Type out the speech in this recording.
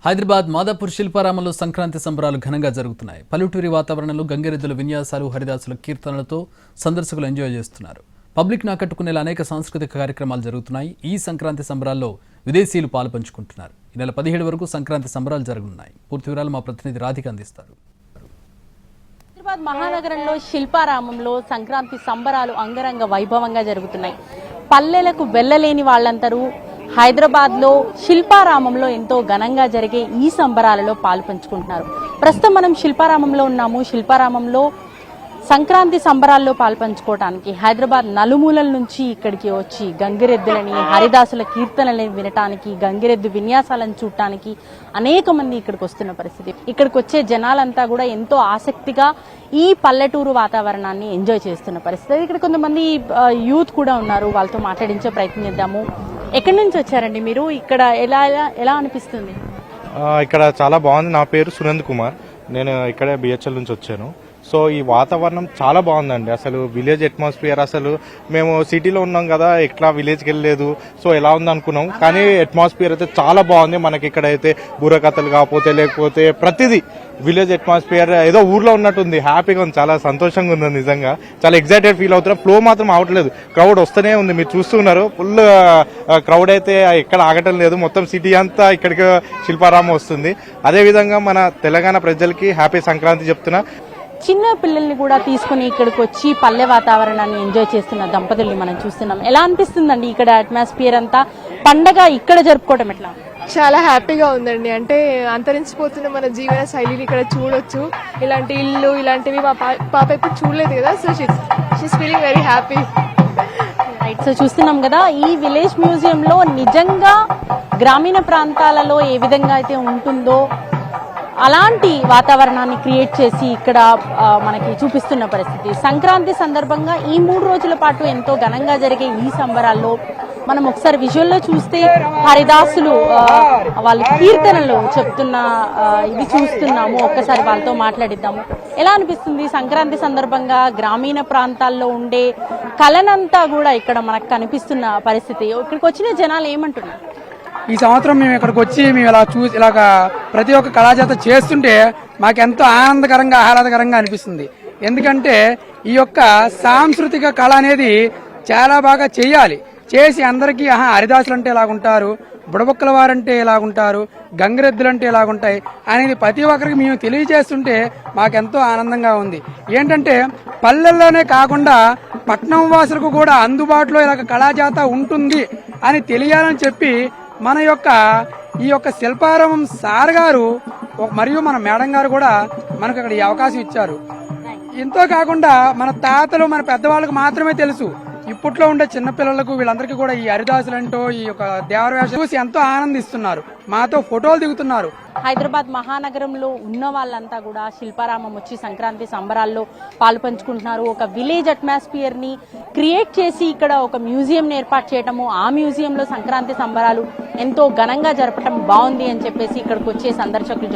హైదరాబాద్ మాదాపూర్ శిల్పారామంలో సంక్రాంతి సంబరాలు ఘనంగా జరుగుతున్నాయి. పల్లెటూరి వాతావరణంలో గంగిరెద్దుల విన్యాసాలు, హరిదాసుల కీర్తనలతో సందర్శకులు ఎంజాయ్ చేస్తున్నారు. పబ్లిక్ నాకట్టుకునేలా అనేక సాంస్కృతిక కార్యక్రమాలు జరుగుతున్నాయి. ఈ సంక్రాంతి సంబరాల్లో విదేశీయులు పాలుపంచుకుంటున్నారు. ఈ నెల 17 వరకు సంక్రాంతి సంబరాలు జరగనున్నాయి. పూర్తి వివరాలు మా ప్రతినిధి రాధిక అందిస్తారు. హైదరాబాద్ మహానగరంలో శిల్పారామంలో సంక్రాంతి సంబరాలు అంగరంగ వైభవంగా జరుగుతున్నాయి. పల్లెలకు వెళ్లలేని వాళ్ళందరూ హైదరాబాద్ లో శిల్పారామంలో ఎంతో ఘనంగా జరిగే ఈ సంబరాలలో పాలు పంచుకుంటున్నారు. ప్రస్తుతం మనం శిల్పారామంలో ఉన్నాము. శిల్పారామంలో సంక్రాంతి సంబరాల్లో పాలు పంచుకోవడానికి హైదరాబాద్ నలుమూలల నుంచి ఇక్కడికి వచ్చి గంగిరెద్దులని, హరిదాసుల కీర్తనలని వినటానికి, గంగిరెద్దు విన్యాసాలను చూడటానికి అనేక మంది ఇక్కడికి వస్తున్న పరిస్థితి. ఇక్కడికి వచ్చే జనాలంతా కూడా ఎంతో ఆసక్తిగా ఈ పల్లెటూరు వాతావరణాన్ని ఎంజాయ్ చేస్తున్న పరిస్థితి. ఇక్కడ కొంతమంది యూత్ కూడా ఉన్నారు. వాళ్ళతో మాట్లాడించే ప్రయత్నం చేద్దాము. ఎక్కడి నుంచి వచ్చారండి మీరు? ఇక్కడ ఎలా అనిపిస్తుంది? ఇక్కడ చాలా బాగుంది. నా పేరు సునంద్ కుమార్. నేను ఇక్కడే బిహెచ్ఎల్ నుంచి వచ్చాను. సో ఈ వాతావరణం చాలా బాగుందండి. అసలు విలేజ్ అట్మాస్ఫియర్, అసలు మేము సిటీలో ఉన్నాం కదా, ఎట్లా విలేజ్కి వెళ్ళలేదు, సో ఎలా ఉంది అనుకున్నాం. కానీ అట్మాస్ఫియర్ అయితే చాలా బాగుంది. మనకి ఇక్కడైతే బుర్రకథలు కాకపోతే లేకపోతే ప్రతిదీ విలేజ్ అట్మాస్ఫియర్ ఏదో ఊర్లో ఉన్నట్టుంది. హ్యాపీగా ఉంది, చాలా సంతోషంగా ఉంది. నిజంగా చాలా ఎక్సైటెడ్ ఫీల్ అవుతున్నాం. ఫ్లో మాత్రం అవట్లేదు, క్రౌడ్ వస్తూనే ఉంది. మీరు చూస్తున్నారు, ఫుల్ క్రౌడ్ అయితే ఎక్కడ ఆగటం లేదు. మొత్తం సిటీ అంతా ఇక్కడికి శిల్పారామం వస్తుంది. అదేవిధంగా మన తెలంగాణ ప్రజలకి హ్యాపీ సంక్రాంతి చెప్తున్నా. చిన్న పిల్లల్ని కూడా తీసుకుని ఇక్కడికి వచ్చి పల్లె వాతావరణాన్ని ఎంజాయ్ చేస్తున్న దంపతుల్ని మనం చూస్తున్నాం. ఎలా అనిపిస్తుందండి ఇక్కడ అట్మాస్ఫియర్ అంతా? పండగ ఇక్కడ జరుపుకోవడం ఎట్లా? చాలా హ్యాపీగా ఉందండి. అంటే అంతరించిపోతున్న మన జీవన శైలిని ఇక్కడ చూడొచ్చు. ఇలాంటి ఇల్లు ఇలాంటివి మా పాప ఎప్పుడు చూడలేదు కదా, so she's feeling very happy. Right. So చూస్తున్నాం కదా, ఈ విలేజ్ మ్యూజియంలో నిజంగా గ్రామీణ ప్రాంతాలలో ఏ విధంగా అయితే ఉంటుందో అలాంటి వాతావరణాన్ని క్రియేట్ చేసి ఇక్కడ మనకి చూపిస్తున్న పరిస్థితి. సంక్రాంతి సందర్భంగా ఈ 3 రోజుల పాటు ఎంతో ఘనంగా జరిగే ఈ సంబరాల్లో మనం ఒకసారి విజువల్లో చూస్తే హరిదాసులు వాళ్ళ కీర్తనలు చెప్తున్న ఇది చూస్తున్నాము. ఒక్కసారి వాళ్ళతో మాట్లాడిద్దాము. ఎలా అనిపిస్తుంది సంక్రాంతి సందర్భంగా గ్రామీణ ప్రాంతాల్లో ఉండే కళనంతా కూడా ఇక్కడ మనకు కనిపిస్తున్న పరిస్థితి? ఇక్కడికి వచ్చిన జనాలు ఏమంటున్నారు? ఈ సంవత్సరం మేము ఇక్కడికి వచ్చి మేము ఇలాగ ప్రతి ఒక్క కళాజాత చేస్తుంటే మాకెంతో ఆనందకరంగా ఆహ్లాదకరంగా అనిపిస్తుంది. ఎందుకంటే ఈ యొక్క సాంస్కృతిక కళ అనేది చాలా బాగా చేయాలి. చేసి అందరికీ హరిదాసులు అంటే ఎలాగుంటారు, బుడబొక్కల వారంటే ఎలాగుంటారు, గంగిరెద్దులంటే ఎలాగుంటాయి అనేది ప్రతి ఒక్కరికి మేము తెలియజేస్తుంటే మాకెంతో ఆనందంగా ఉంది. ఏంటంటే పల్లెల్లోనే కాకుండా పట్నం వాసులకు కూడా అందుబాటులో ఇలాగ కళాజాత ఉంటుంది అని తెలియాలని చెప్పి మన ఈ యొక్క శిల్పారామం సార్ గారు మరియు మన మేడం గారు కూడా మనకు అక్కడ ఈ అవకాశం ఇచ్చారు. ఎంతో కాకుండా మన తాతలు మన పెద్దవాళ్ళకు మాత్రమే తెలుసు. ఇప్పట్లో ఉండే చిన్నపిల్లలకు వీళ్ళందరికీ కూడా ఈ హరిదాసులంటో ఈ యొక్క దేవరవేషం చూసి ఎంతో ఆనందిస్తున్నారు. మాతో ఫోటోలు దిగుతున్నారు. హైదరాబాద్ మహానగరంలో ఉన్న వాళ్ళంతా కూడా శిల్పారామం వచ్చి సంక్రాంతి సంబరాల్లో పాలు పంచుకుంటున్నారు. ఒక విలేజ్ అట్మాస్ఫియర్ ని క్రియేట్ చేసి ఇక్కడ ఒక మ్యూజియం ఏర్పాటు చేయటము, ఆ మ్యూజియంలో సంక్రాంతి సంబరాలు ఎంతో ఘనంగా జరపటం బాగుంది అని చెప్పేసి ఇక్కడికి వచ్చే సందర్శకులు